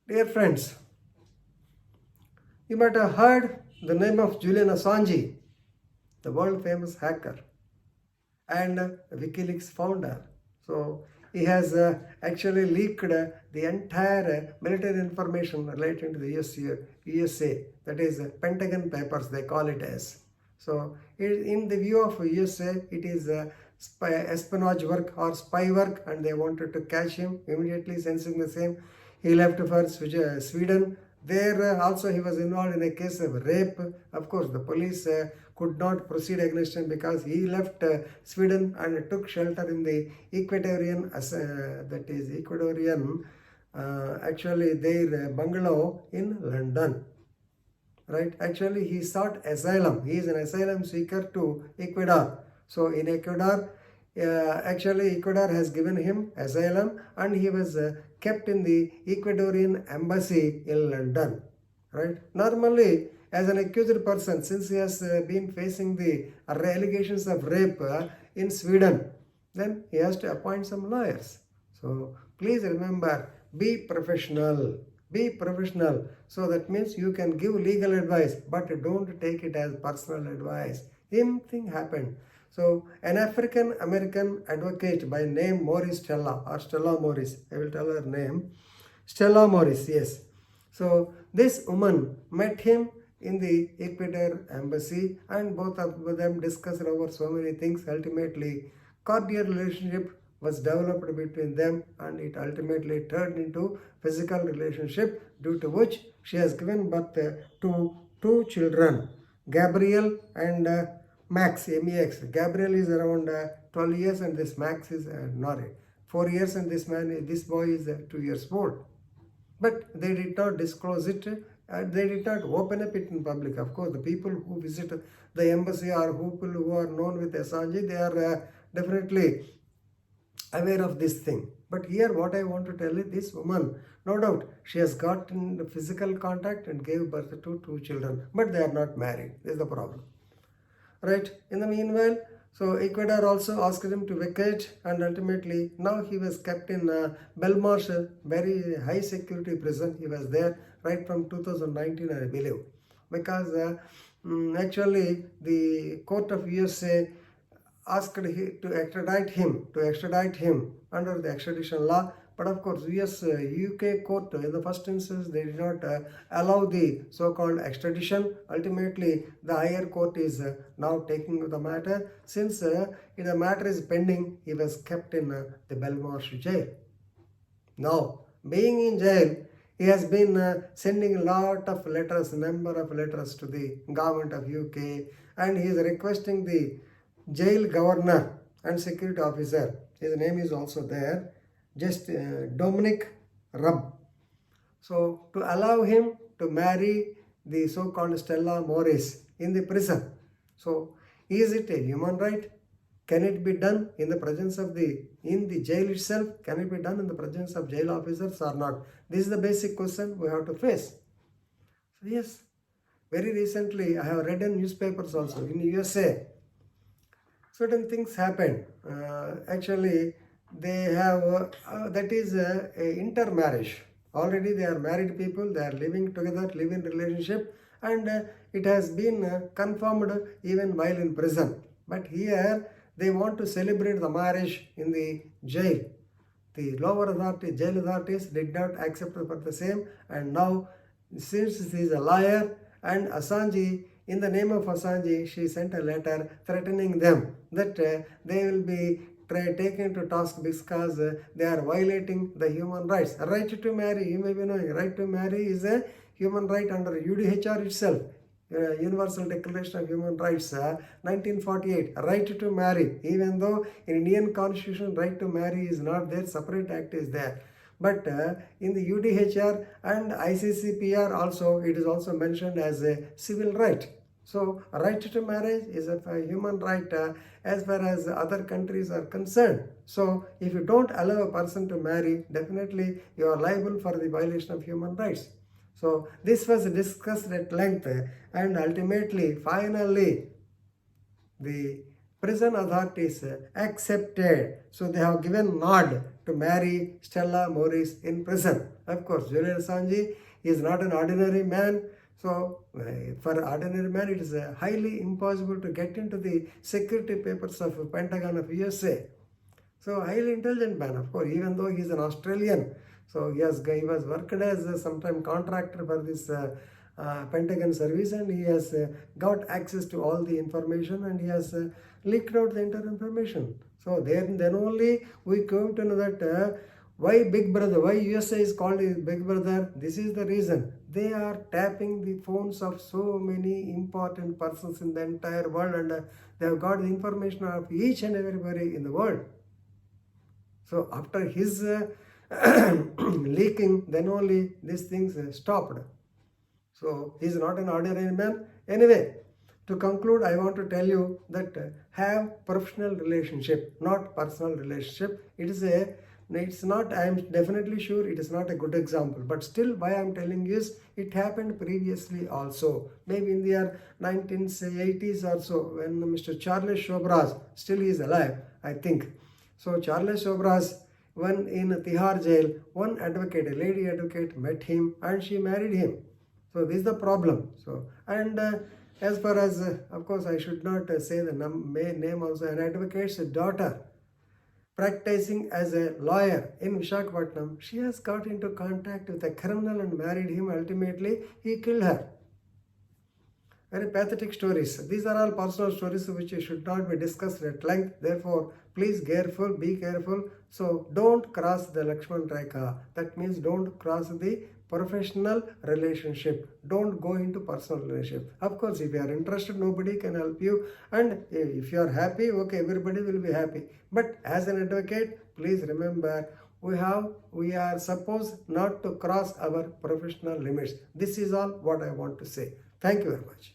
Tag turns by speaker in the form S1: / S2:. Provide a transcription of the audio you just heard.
S1: Dear friends, you might have heard the name of Julian Assange, the world famous hacker and WikiLeaks founder. So he has actually leaked the entire military information relating to the USA, that is Pentagon Papers, they call it as. So in the view of USA, it is espionage work or spy work, and they wanted to catch him immediately, sensing the same. He left for Sweden. There also he was involved in a case of rape. Of course, the police could not proceed against him because he left Sweden and took shelter in the Ecuadorian, actually their bungalow in London. Right? Actually, he sought asylum. He is an asylum seeker to Ecuador. So in Ecuador, actually Ecuador has given him asylum, and he was kept in the Ecuadorian embassy in London. Right? Normally, as an accused person, since he has been facing the allegations of rape in Sweden, then he has to appoint some lawyers. So please remember, be professional. Be professional. So that means you can give legal advice, but don't take it as personal advice. Same thing happened. So an African American advocate by name Morris Stella, or Stella Morris, I will tell her name, Stella Morris, yes. So this woman met him in the Ecuador embassy, and both of them discussed over so many things. Ultimately, cordial relationship was developed between them, and it ultimately turned into physical relationship, due to which she has given birth to two children, Gabriel and Max, MEX. Gabriel is around 12 years, and this Max is 4 years, and this boy is 2 years old. But they did not disclose it. They did not open up it in public. Of course, the people who visit the embassy or people who are known with Assange, they are definitely aware of this thing. But here what I want to tell you, this woman, no doubt, she has gotten the physical contact and gave birth to two children, but they are not married. This is the problem. Right? In the meanwhile, so Ecuador also asked him to vacate, and ultimately now he was kept in Belmarsh, very high security prison. He was there right from 2019, I believe, because actually the court of USA asked to extradite him under the extradition law. But of course, UK court in the first instance, they did not allow the so-called extradition. Ultimately, the higher court is now taking the matter. Since the matter is pending, he was kept in the Belmarsh jail. Now, being in jail, he has been sending a lot of letters, number of letters to the government of UK, and he is requesting the jail governor and security officer, his name is also there, just Dominic Raab, so to allow him to marry the so-called Stella Morris in the prison. So is it a human right? Can it be done in the presence of in the jail itself? Can it be done in the presence of jail officers or not? This is the basic question we have to face. So yes, very recently I have read in newspapers also in USA, certain things happen. Actually, they have, that is intermarriage. Already they are married people, they are living together, live-in relationship, and it has been confirmed even while in prison. But here, they want to celebrate the marriage in the jail. The lower authority, jail authorities did not accept for the same, and now, since he is a liar, and Assange, in the name of Assange, she sent a letter threatening them that they will be taken to task because they are violating the human rights. Right to marry, you may be knowing, right to marry is a human right under UDHR itself. Universal Declaration of Human Rights, 1948, right to marry. Even though in Indian Constitution, right to marry is not there, separate act is there. But in the UDHR and ICCPR also, it is also mentioned as a civil right. So, right to marriage is a human right as far as other countries are concerned. So, if you don't allow a person to marry, definitely you are liable for the violation of human rights. So, this was discussed at length, and ultimately, finally, the prison authorities accepted. So, they have given nod to marry Stella Morris in prison. Of course, Julian Assange is not an ordinary man. So, for ordinary man, it is highly impossible to get into the security papers of Pentagon of USA. So, highly intelligent man, of course, even though he is an Australian. So, he was worked as a sometime contractor for this Pentagon service, and he has got access to all the information, and he has leaked out the entire information. So, then only we came to know that why Big Brother, why USA is called Big Brother. This is the reason. They are tapping the phones of so many important persons in the entire world, and they have got the information of each and everybody in the world. So after his leaking, then only these things stopped. So he is not an ordinary man. Anyway, to conclude, I want to tell you that have professional relationship, not personal relationship. It's not, I am definitely sure it is not a good example, but still why I am telling you is it happened previously also, maybe in the year 1980s or so, when Mr. Charles Sobhraj, still he is alive, I think. So Charles Sobhraj, when in Tihar jail, one advocate, a lady advocate, met him and she married him. So this is the problem. So, and as far as, of course, I should not say the name also, an advocate's daughter, practicing as a lawyer in Visakhapatnam, she has got into contact with a criminal and married him. Ultimately, he killed her. Very pathetic stories. These are all personal stories which should not be discussed at length. Therefore, please be careful. So, don't cross the Lakshman Rekha. That means don't cross the professional relationship. Don't go into personal relationship. Of course, if you are interested, nobody can help you. And if you are happy, okay, everybody will be happy. But as an advocate, please remember, we are supposed not to cross our professional limits. This is all what I want to say. Thank you very much.